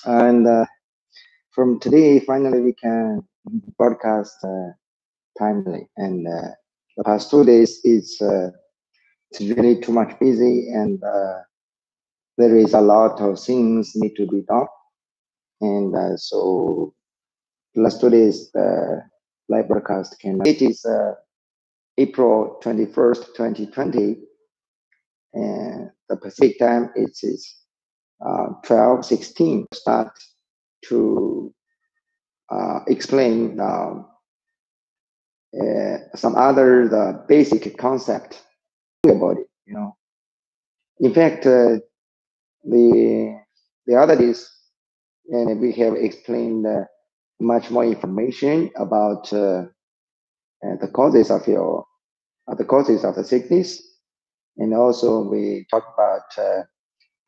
And from today, finally, we can broadcast timely. And the past 2 days, it's really too much busy, and there is a lot of things need to be done. And so, last 2 days, the live broadcast came. It is April 21st, 2020, and the Pacific time is 12:16. Start to explain some other the basic concept about it. In fact, the other days, and we have explained much more information about the causes of the causes of the sickness, and also we talked about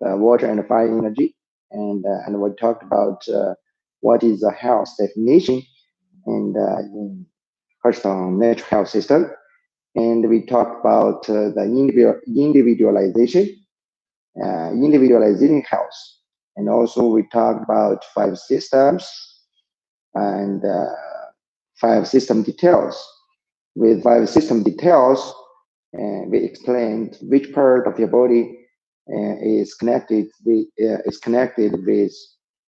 the water and fire energy, and we talked about what is the health definition, and in Hurston natural health system. And we talked about the individualizing health. And also we talked about 5 systems and 5 system details. With 5 system details, we explained which part of your body is connected with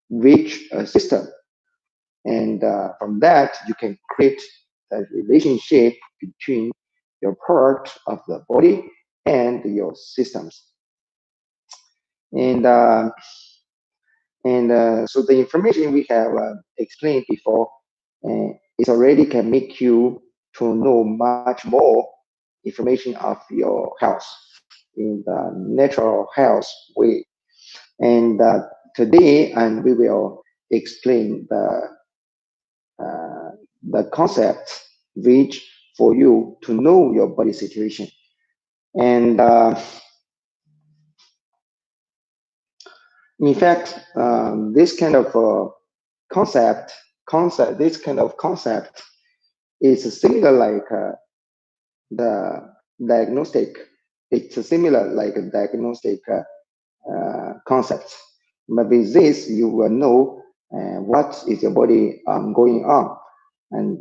which system. And from that, you can create a relationship between your part of the body and your systems. And so the information we have explained before is already can make you to know much more information of your health in the natural health way. And today, and we will explain the concept which for you to know your body situation. And in fact, this kind of this kind of concept is similar like the diagnostic. It's similar like a diagnostic concept. But with this, you will know what is your body going on, and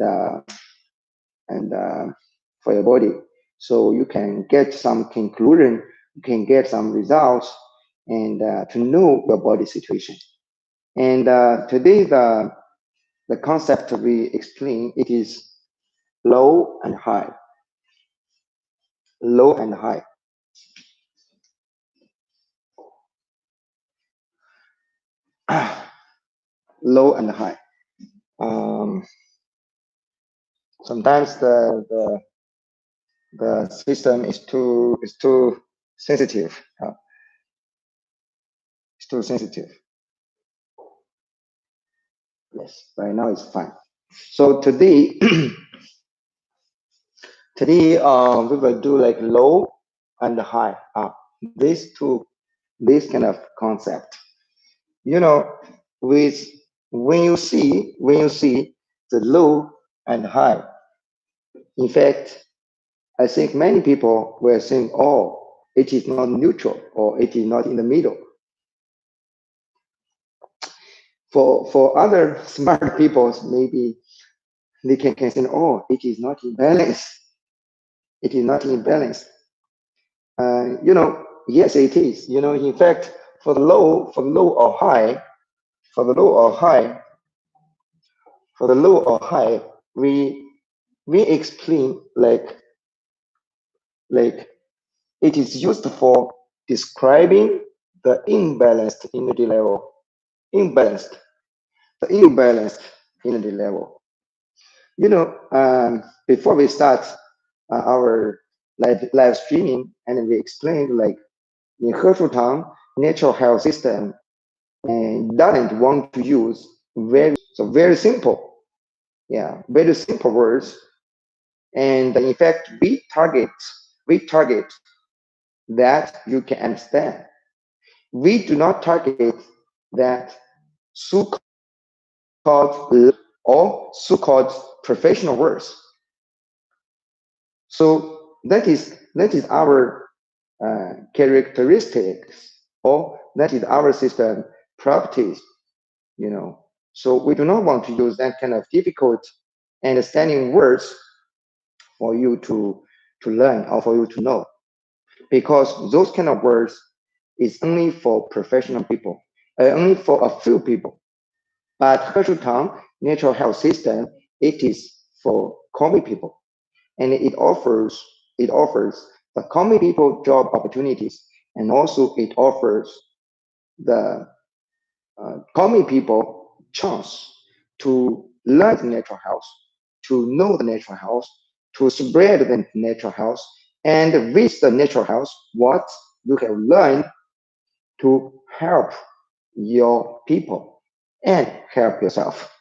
for your body, so you can get some conclusion, you can get some results, and to know your body situation. And today, the concept we explain, it is low and high. Low and high. Low and high. Sometimes the system is too sensitive. It's too sensitive. Yes, right now it's fine. So today, today we will do like low and high. This kind of concept. With when you see the low and high. In fact, I think many people were saying, "Oh, it is not neutral, or it is not in the middle." For other smart people, maybe they can say, "Oh, it is not in balance. It is not in balance." Yes, it is. In fact, for the low or high, for the low or high, for the low or high, we explain like it is used for describing the imbalanced energy level. The imbalanced energy level. Before we start our live streaming, and we explained like in Hershutang natural health system and doesn't want to use very simple, very simple words. And in fact, we target that you can understand. We do not target that so-called or so-called professional words. So that is our characteristics or That is our system properties, you know. So we do not want to use that kind of difficult understanding words for you to learn or for you to know, because those kind of words is only for professional people, only for a few people. But Hersheytown Natural Health System, it is for common people, and it offers the common people job opportunities, and also it offers the common people chance to learn the natural health, to know the natural health, to spread the natural health, and with the natural health, what you have learned to help your people and help yourself.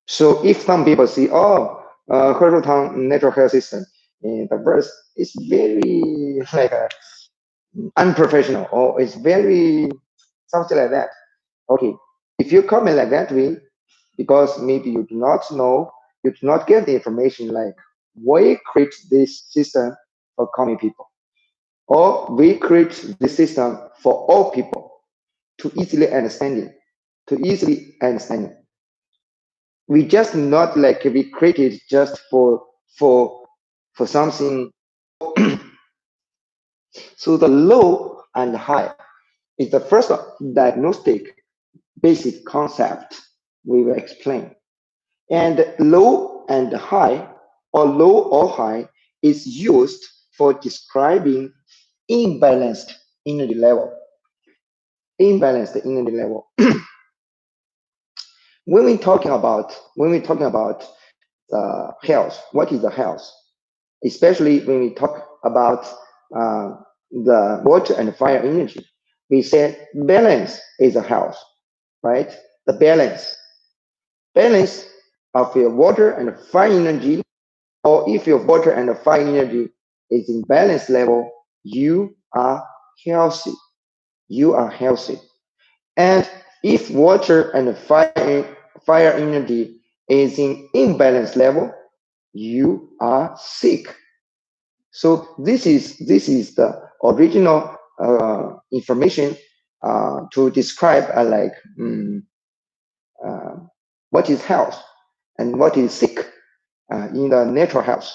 So if some people see, oh, Hersheytown Natural Health System, the verse is very like unprofessional, or it's very something like that. Okay, if you comment like that way, because maybe you do not know, you do not get the information like we create this system for common people, or we create this system for all people to easily understand it, to easily understand it. We just not like we created just for for something. So the low and high is the first diagnostic basic concept we will explain. And low and high, or low or high, is used for describing imbalanced energy level. Imbalanced energy level. When we're talking about health, what is the health? Especially when we talk about uh, the water and fire energy, we said balance is a health, right? The balance of your water and fire energy, or if your water and fire energy is in balance level, you are healthy. You are healthy. And if water and fire energy is in imbalance level, you are sick. So this is the original information to describe uh, what is health and what is sick in the natural health.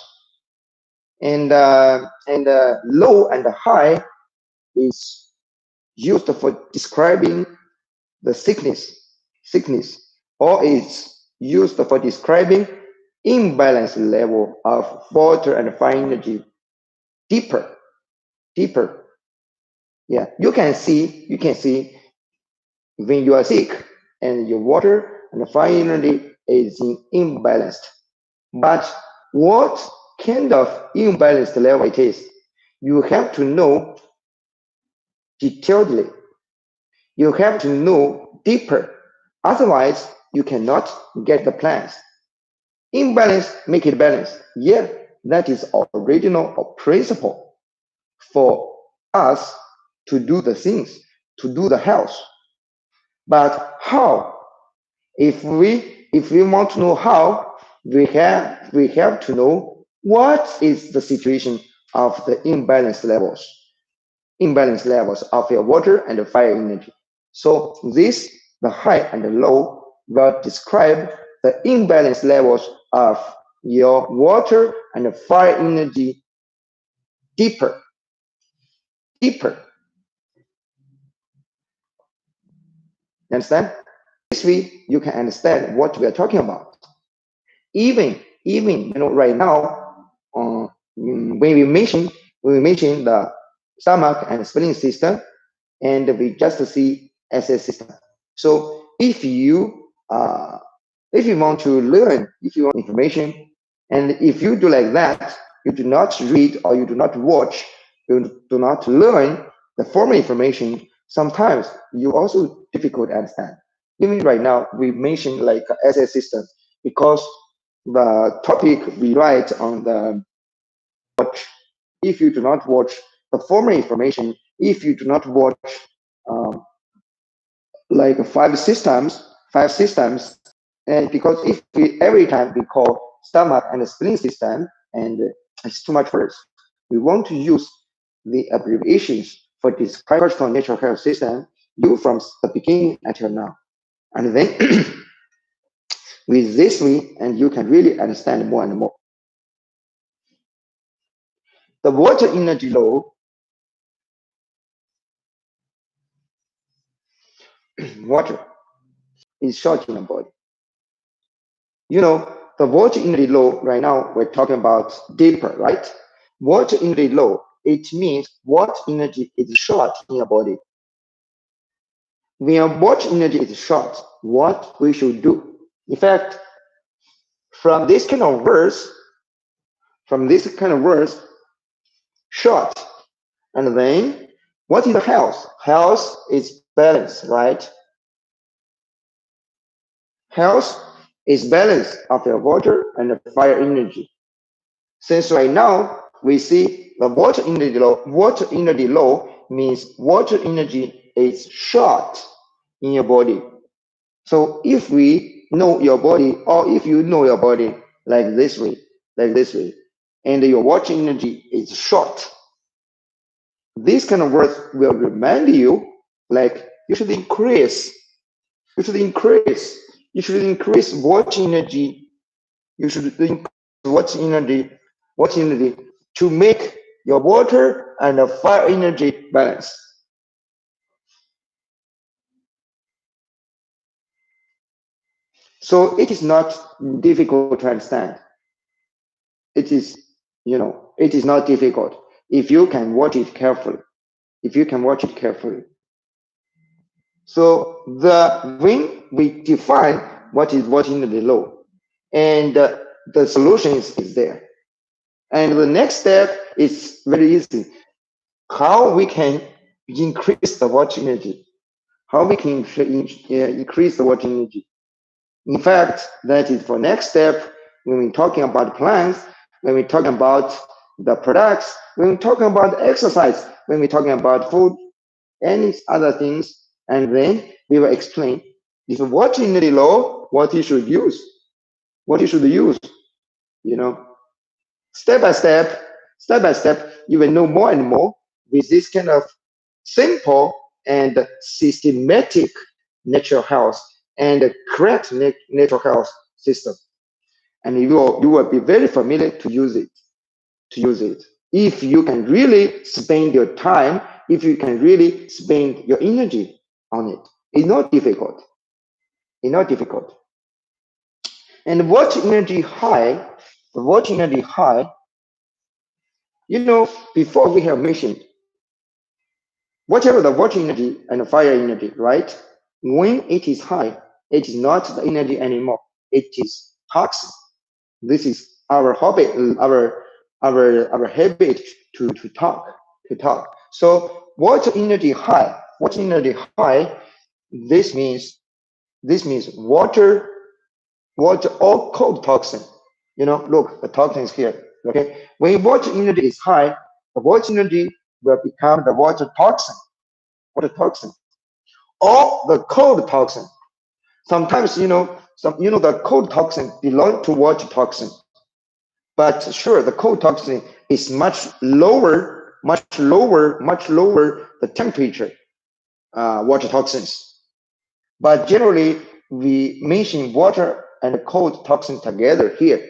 And low and high is used for describing the sickness, or is used for describing imbalance level of water and fire energy deeper, deeper. Yeah, you can see when you are sick and your water and fire energy is in imbalanced. But what kind of imbalanced level it is, you have to know detailedly. You have to know deeper. Otherwise, you cannot get the plans. Imbalance, make it balanced. Yeah, that is original principle for us to do the things, to do the health. But how? If we want to know how, we have to know what is the situation of the imbalance levels of your water and fire energy. So this, the high and the low, will describe the imbalance levels of your water and fire energy deeper, deeper. You understand? This way, you can understand what we are talking about. Even right now, when we mention the stomach and spleen system, and we just see SS system. So if you want to learn, if you want information, and if you do like that, you do not read or you do not watch, you do not learn the formal information. Sometimes you also difficult to understand. Even right now, we mentioned like SS system because the topic we write on the watch. If you do not watch the formal information, if you do not watch um, like five systems, and because if we every time we call stomach and spleen system, and it's too much for us, we want to use the abbreviations for this personal natural health system, you from the beginning until now. And then with this way, and you can really understand more and more. The water energy law, water is short in the body. You know, the water energy law right now, we're talking about deeper, right? Water energy law, it means what energy is short in your body. When your water energy is short, what we should do. In fact, from this kind of verse, short, and then what is health? Health is balance, right? Health is balance of your water and the fire energy. Since right now we see the water energy low means water energy is short in your body. So if we know your body, or if you know your body like this way, and your water energy is short, this kind of words will remind you like you should increase water energy. You should increase water energy to make your water and the fire energy balance. So it is not difficult to understand. It is, it is not difficult if you can watch it carefully. So when we define what is water energy law, and the solution is there. And the next step is very easy. How we can increase the water energy? How we can increase the water energy? In fact, that is for next step when we're talking about plants, when we're talking about the products, when we're talking about exercise, when we're talking about food, any other things, and then we will explain if water energy law, what you should use, step by step, you will know more and more with this kind of simple and systematic natural health and correct natural health system. And you will be very familiar to use it. If you can really spend your time, if you can really spend your energy on it, it's not difficult. And water energy high, before we have mentioned, whatever the water energy and the fire energy, right? When it is high, it is not the energy anymore. It is toxin. This is our hobby, our habit to talk. So water energy high. This means water or cold toxin. Look, the toxin is here. Okay, when water energy is high, the water energy will become the water toxin, or the cold toxin. Sometimes the cold toxin belong to water toxin, but sure, the cold toxin is much lower the temperature water toxins. But generally, we mention water and cold toxin together here.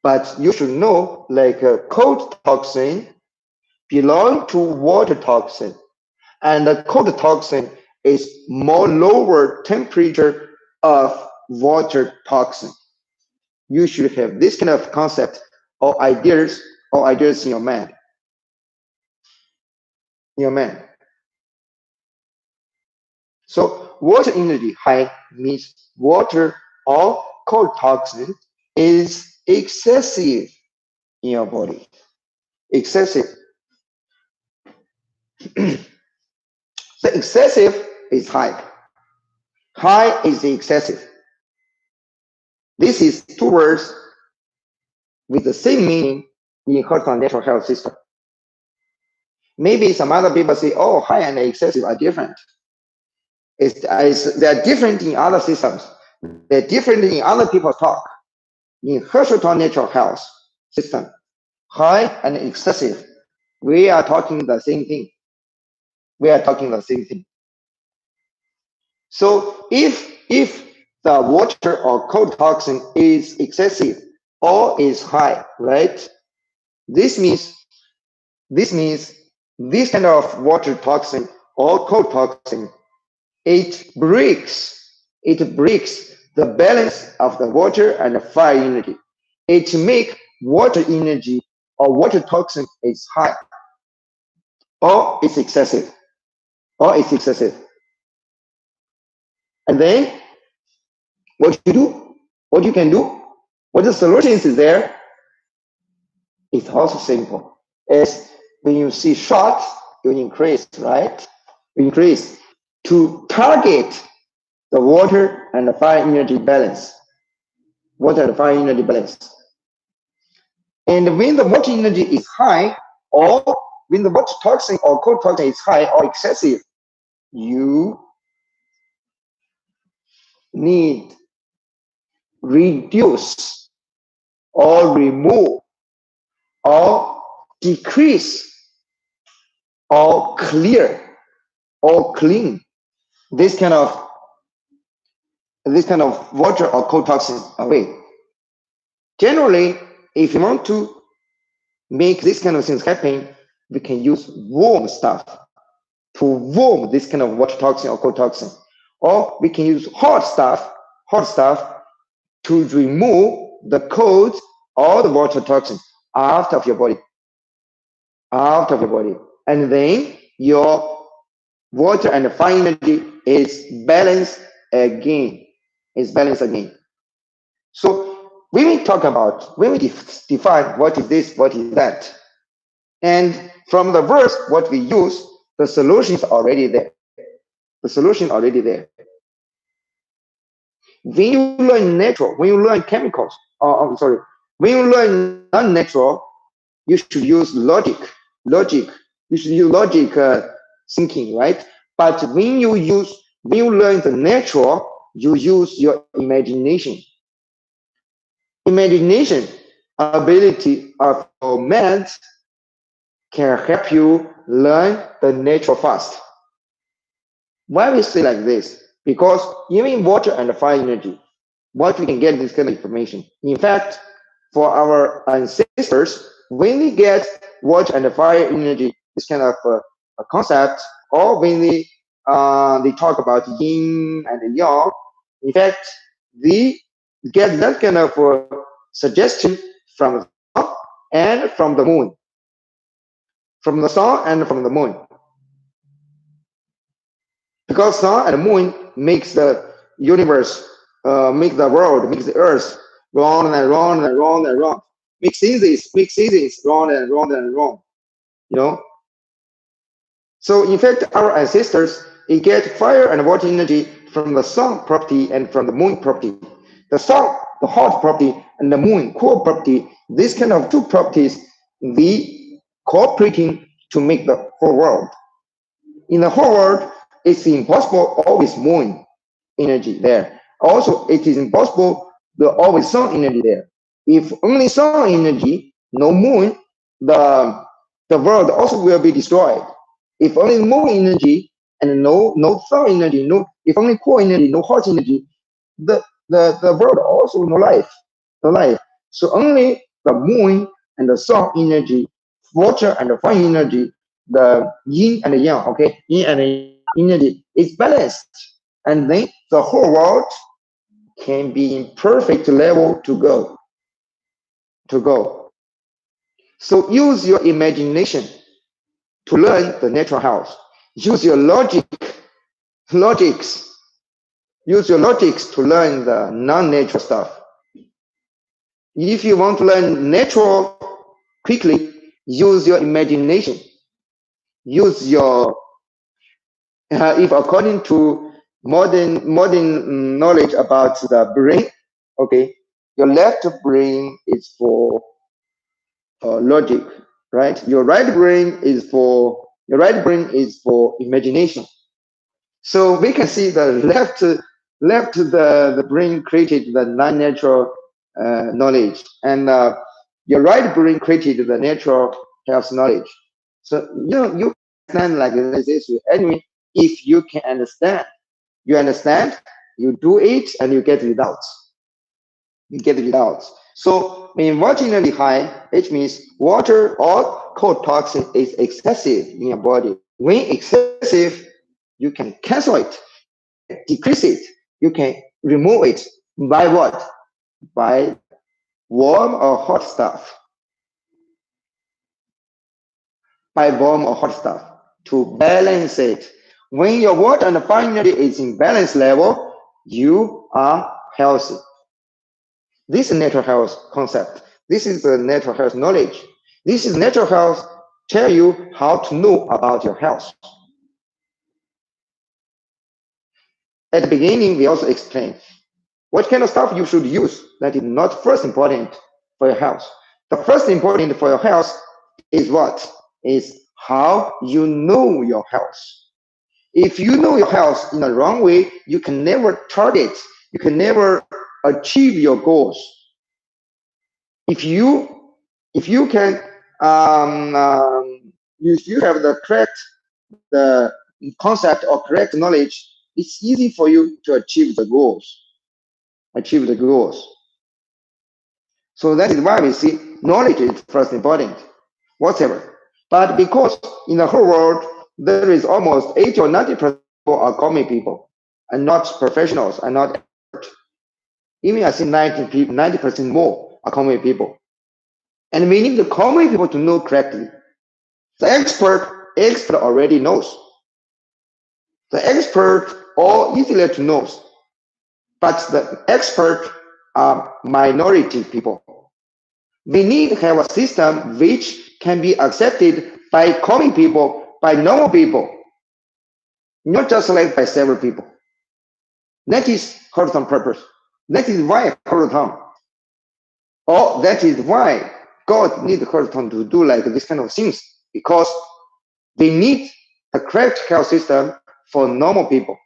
But you should know, like cold toxin belong to water toxin, and the cold toxin is more lower temperature of water toxin. You should have this kind of concept or ideas in your mind. So water energy high means water or cold toxin is excessive in your body. Excessive. The excessive is high. High is the excessive. This is two words with the same meaning in Hertz natural health system. Maybe some other people say, oh, high and excessive are different. They're different in other systems. They're different in other people's talk. In Hertz natural health system, high and excessive, we are talking the same thing. We are talking the same thing. So if the water or cold toxin is excessive or is high, right? This means this kind of water toxin or cold toxin, it breaks the balance of the water and the fire energy. It make water energy or water toxin is high or it's excessive or it's excessive. And then what you do, what you can do, what the solutions is there, it's also simple. As when you see short, you increase, right? You increase to target the water and the fire energy balance. Water and fire energy balance. And when the water energy is high, or when the water toxin or cold toxin is high or excessive, you need reduce or remove or decrease or clear or clean this kind of water or cold toxin away. Generally, if you want to make this kind of things happen, we can use warm stuff to warm this kind of water toxin or cold toxin, or we can use hot stuff to remove the cold or the water toxin out of your body, and then your water and fire energy is balanced again. So when we define what is this, what is that, and from the verse what we use, the solution is already there. When you learn natural, when you learn chemicals, I'm sorry, when you learn non-natural, you should use logic. You should use logic thinking, right? But when you learn the natural, you use your imagination. Imagination ability of your mind can help you learn the natural fast. Why we say like this? Because even water and fire energy, what we can get this kind of information. In fact, for our ancestors, when they get water and fire energy, this kind of a concept, or when they talk about yin and yang, in fact, they get that kind of suggestion from the sun and from the moon, because sun and moon makes the universe, make the world, makes the earth round and round and round and round, make seasons round and round and round, you know. So in fact, our ancestors, they get fire and water energy from the sun property and from the moon property. The sun, the hot property, and the moon, cool property, these kind of two properties, they cooperating to make the whole world. In the whole world, it's impossible always moon energy there. Also, it is impossible the always sun energy there. If only sun energy, no moon, the world also will be destroyed. If only moon energy and no sun energy, if only cool energy, no hot energy, the world also no life. So only the moon and the sun energy, water and the fire energy, the yin and the yang, okay, yin and the energy is balanced, and then the whole world can be in perfect level to go. So use your imagination to learn the natural health. Use your logics. Use your logics to learn the non-natural stuff. If you want to learn natural quickly, use your imagination. Use your, if according to modern knowledge about the brain, okay, your left brain is for logic, right? Your right brain is for imagination. So we can see the left the brain created the non-natural knowledge, and your right brain created the natural health knowledge. So you understand like this. Anyway, if you can understand, you do it, and you get results. So when water energy high, it means water or cold toxin is excessive in your body. When excessive, you can cancel it, decrease it, you can remove it by what? By warm or hot stuff. By warm or hot stuff to balance it. When your water and fire energy is in balance level, you are healthy. This is natural health concept. This is the natural health knowledge. This is natural health tell you how to know about your health. At the beginning, we also explained what kind of stuff you should use. That is not first important for your health. The first important for your health is what? Is how you know your health. If you know your health in the wrong way, you can never target, you can never achieve your goals. If you can if you have the correct the concept or correct knowledge, it's easy for you to achieve the goals. So that is why we see knowledge is first important, whatever. But because in the whole world there is almost 80 or 90% are common people and not professionals and not experts. Even I see 90% more are common people. And we need the common people to know correctly. The expert already knows. The expert all easily to know. But the expert are minority people. We need to have a system which can be accepted by common people, by normal people, not just like by several people. That is Horizon purpose. That is why Horizon. Or that is why God needs Horizon to do like this kind of things, because they need a correct health system for normal people.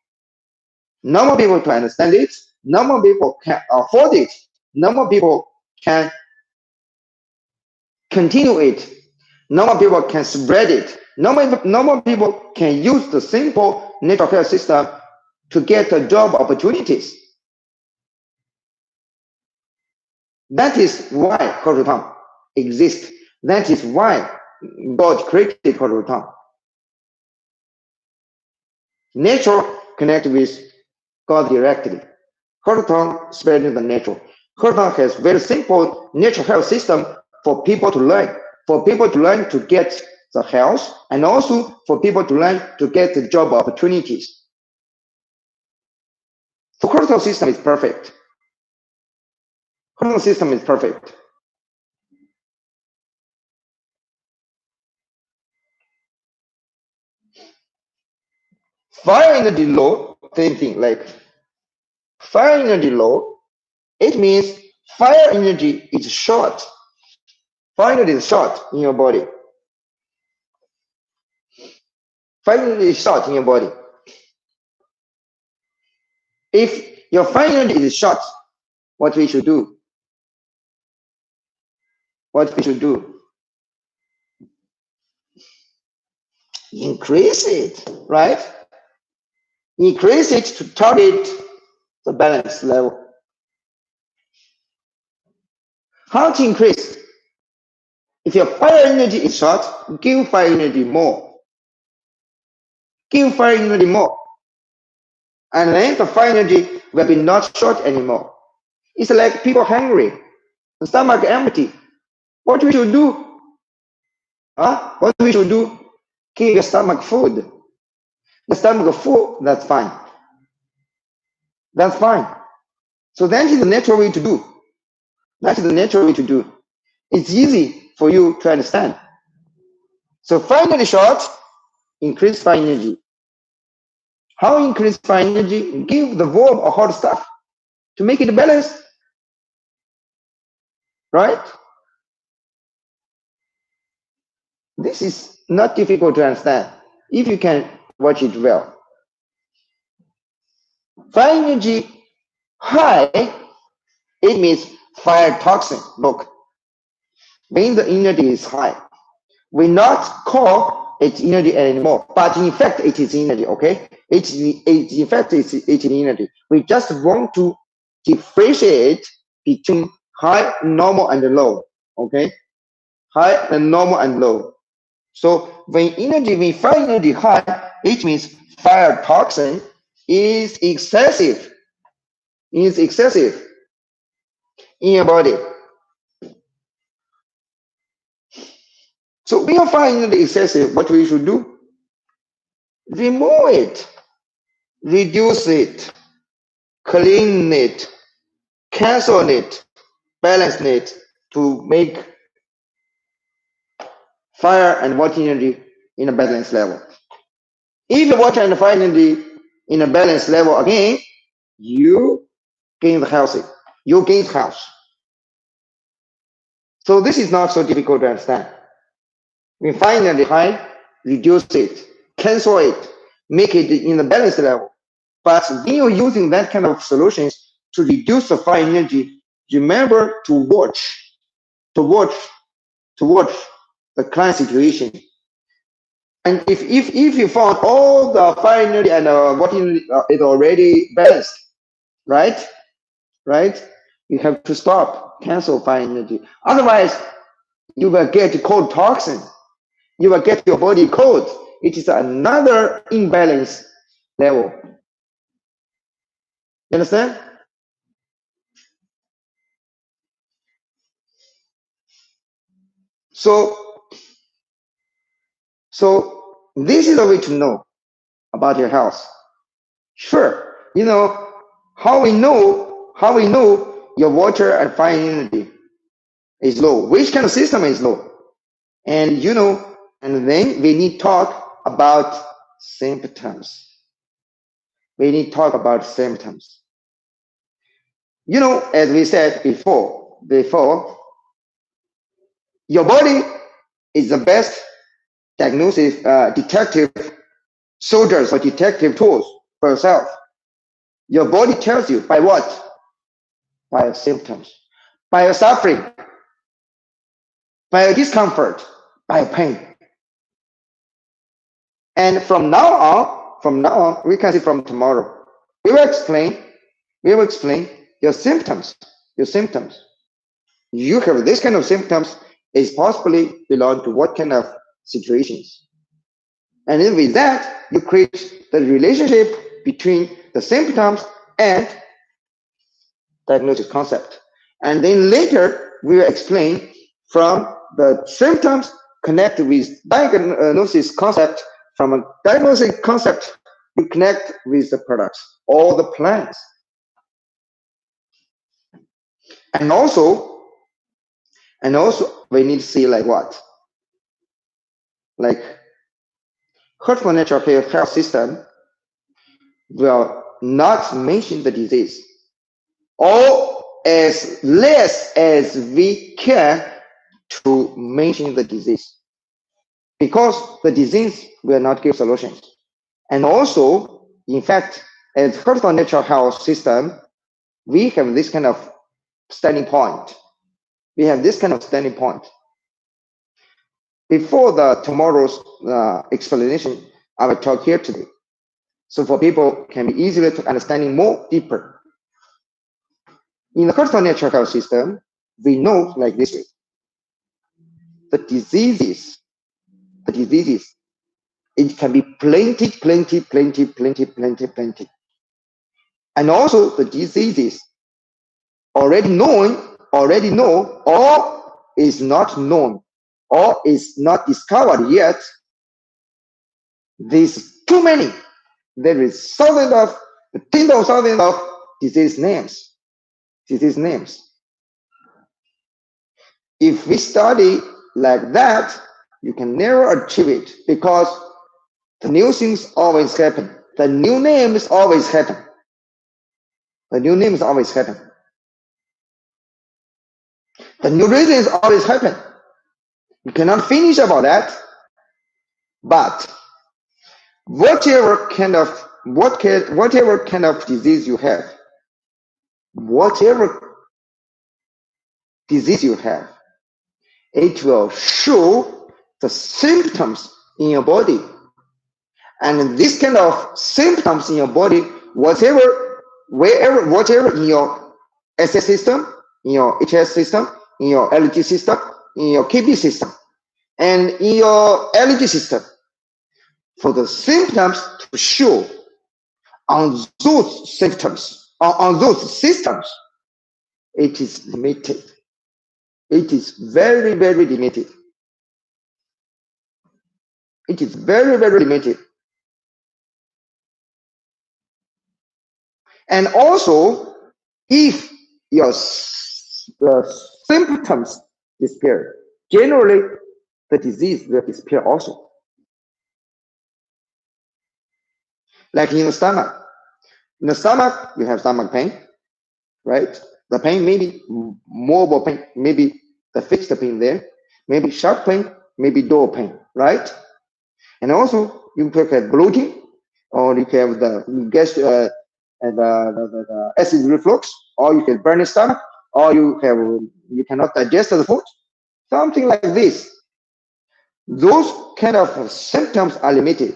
Normal people to understand it, normal people can afford it, normal people can continue it, normal people can spread it, normal people can use the simple natural health system to get job opportunities. That is why Horizon exists. That is why God created Horizon. Nature connect with God directly. Horizon spreading the nature. Horizon has very simple natural health system for people to learn. For people to learn to get the health, and also for people to learn to get the job opportunities. The Horizon system is perfect. Horizon system is perfect. Fire energy low, same thing, like fire energy low, it means fire energy is short. Fire energy is short in your body. Fire energy is short in your body. If your fire energy is short, what we should do? What we should do? Increase it, right? Increase it to target the balance level. How to increase? If your fire energy is short, give fire energy more. Give fire energy more. And then the fire energy will be not short anymore. It's like people hungry, the stomach empty. What we should do? What we should do? Give your stomach food. The stomach full, that's fine. That's fine. So that is the natural way to do. That is the natural way to do. It's easy for you to understand. So fire energy short, increase fire energy. How increase fire energy? Give the warm or hot stuff to make it balanced. Right? This is not difficult to understand if you can watch it well. Fire energy high, it means fire toxin. Look, when the energy is high, we not call it's energy anymore. But in fact, it is energy, okay? In fact, it's energy. We just want to differentiate between high, normal, and low, okay? High and normal and low. So when we find energy high, it means fire toxin is excessive in your body. So when you find energy excessive, what we should do? Remove it, reduce it, clean it, cancel it, balance it to make fire and water energy in a balanced level. If water and fire energy in a balanced level again, you gain healthy. You gain health. So this is not so difficult to understand. We find energy high, reduce it, cancel it, make it in a balanced level. But when you're using that kind of solutions to reduce the fire energy, remember to watch the client situation. And if you found all the fire energy and water energy is already balanced, right? You have to stop, cancel fire energy. Otherwise, you will get cold toxin. You will get your body cold. It is another imbalance level. You understand? So this is a way to know about your health. Sure, how we know your water and fire energy is low. Which kind of system is low? And and then we need to talk about symptoms. We need to talk about symptoms. As we said before, your body is the best diagnosis, detective soldiers or detective tools for yourself. Your body tells you by what? By your symptoms, by your suffering, by your discomfort, by your pain. And from now on, we can see from tomorrow, we will explain your symptoms. You have this kind of symptoms is possibly belong to what kind of situations. And then with that, you create the relationship between the symptoms and diagnosis concept. And then later, we will explain from the symptoms connect with diagnosis concept. From a diagnosis concept, you connect with the products or the plans. And also, we need to see like what? Like Heartful Natural Health System will not mention the disease, or as less as we can to mention the disease, because the disease will not give solutions. And also, in fact, as Heartful Natural Health System, we have this kind of standing point. Before the tomorrow's explanation, I will talk here today. So for people can be easier to understanding more deeper. In the Heartful Natural Health System, we know like this way. The diseases, it can be plenty. And also the diseases already know, or is not known, or is not discovered yet. There's too many. There is tens of thousands of disease names. If we study like that, you can never achieve it, because the new things always happen. The new names always happen. The new reasons always happen. You cannot finish about that. But whatever kind of disease you have, it will show the symptoms in your body. And this kind of symptoms in your body, whatever in your SS system, in your HS system, in your LG system, in your KB system, and in your LG system, for the symptoms to show on those symptoms, on those systems, it is limited. It is very, very limited. It is very, very limited. And also, if your symptoms disappear, generally the disease will disappear also. Like in the stomach. In the stomach, you have stomach pain, right? The pain may be mobile pain, maybe the fixed pain there, maybe sharp pain, maybe dull pain, right? And also, you could have bloating, or you can have the gas and the acid reflux, or you can burn the stomach, or you cannot digest the food, something like this. Those kind of symptoms are limited,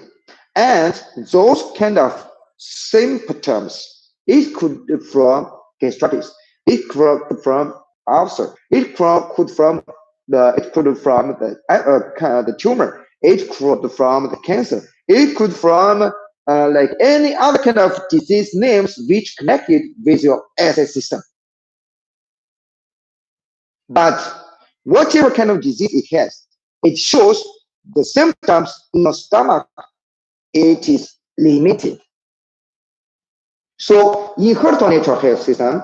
and those kind of symptoms, it could be from gastritis, it could be from ulcer, it could from the tumor, it could from the cancer, it could from like any other kind of disease names which connected with your SS system. But whatever kind of disease it has, it shows the symptoms in your stomach, it is limited. So in Heart Natural Health System,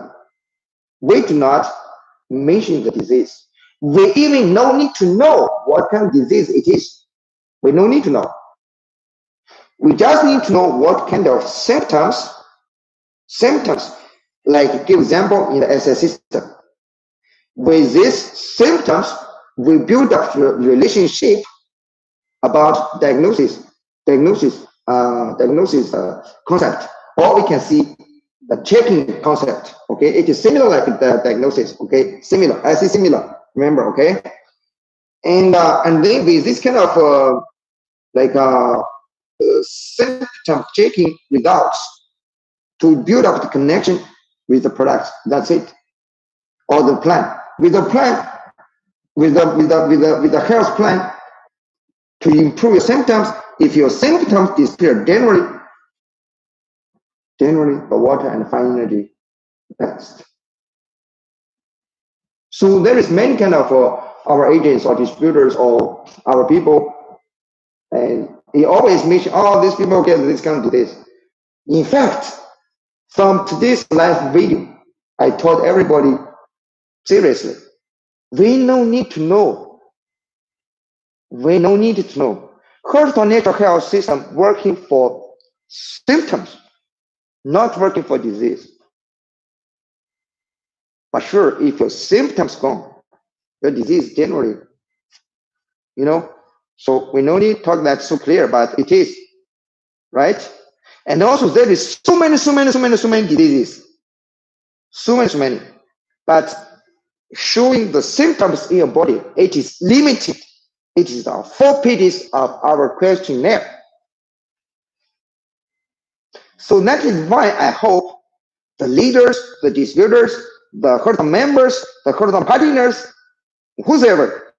we do not mention the disease. We even no need to know what kind of disease it is. We no need to know. We just need to know what kind of symptoms, like give example in the SS system. With these symptoms, we build up the relationship about diagnosis concept, or we can see the checking concept. Okay, it is similar like the diagnosis. Okay, similar. I see similar. Remember, okay. And then with this kind of symptom checking results to build up the connection with the products. That's it, or the plan. With the plan, with the health plan to improve your symptoms. If your symptoms disappear, generally the water and fine energy best. So there is many kind of our agents or distributors or our people, and he always mention, oh, these people get this kind of this. In fact, from today's live video, I told everybody seriously, we no need to know. We no need to know. Heart Natural Health System working for symptoms, not working for disease. But sure, if your symptoms gone, your disease generally, so we no need to talk that so clear, but it is, right? And also there is so many diseases, so many. But showing the symptoms in your body, it is limited. It is the 4 pages of our questionnaire. So that is why I hope the leaders, the distributors, the Heart members, the Heart partners, whoever,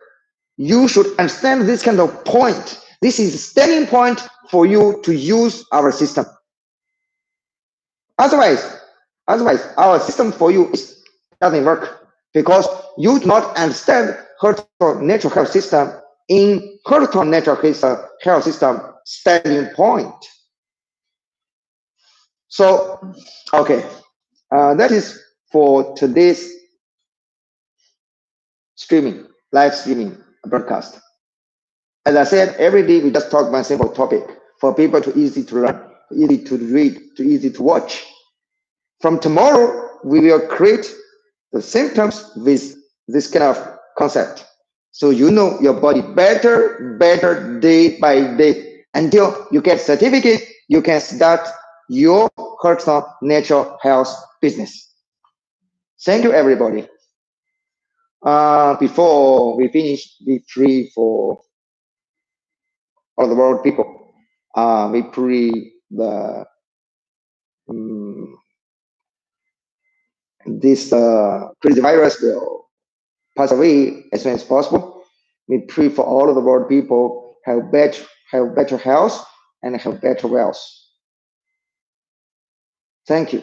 you should understand this kind of point. This is a starting point for you to use our system. Otherwise, our system for you doesn't work because you do not understand Heart Natural Health System in Heart Natural Health System starting point. So, okay, that is for today's live streaming broadcast. As I said, every day we just talk about a simple topic for people to easy to learn, easy to read, to easy to watch. From tomorrow, we will create the symptoms with this kind of concept. So you know your body better day by day until you get certificate, you can start your Heart Natural Health business. Thank you, everybody. Before we finish, be free for all the world people. We pray the this crazy virus will pass away as soon as possible. We pray for all of the world people have better health and have better wealth. Thank you.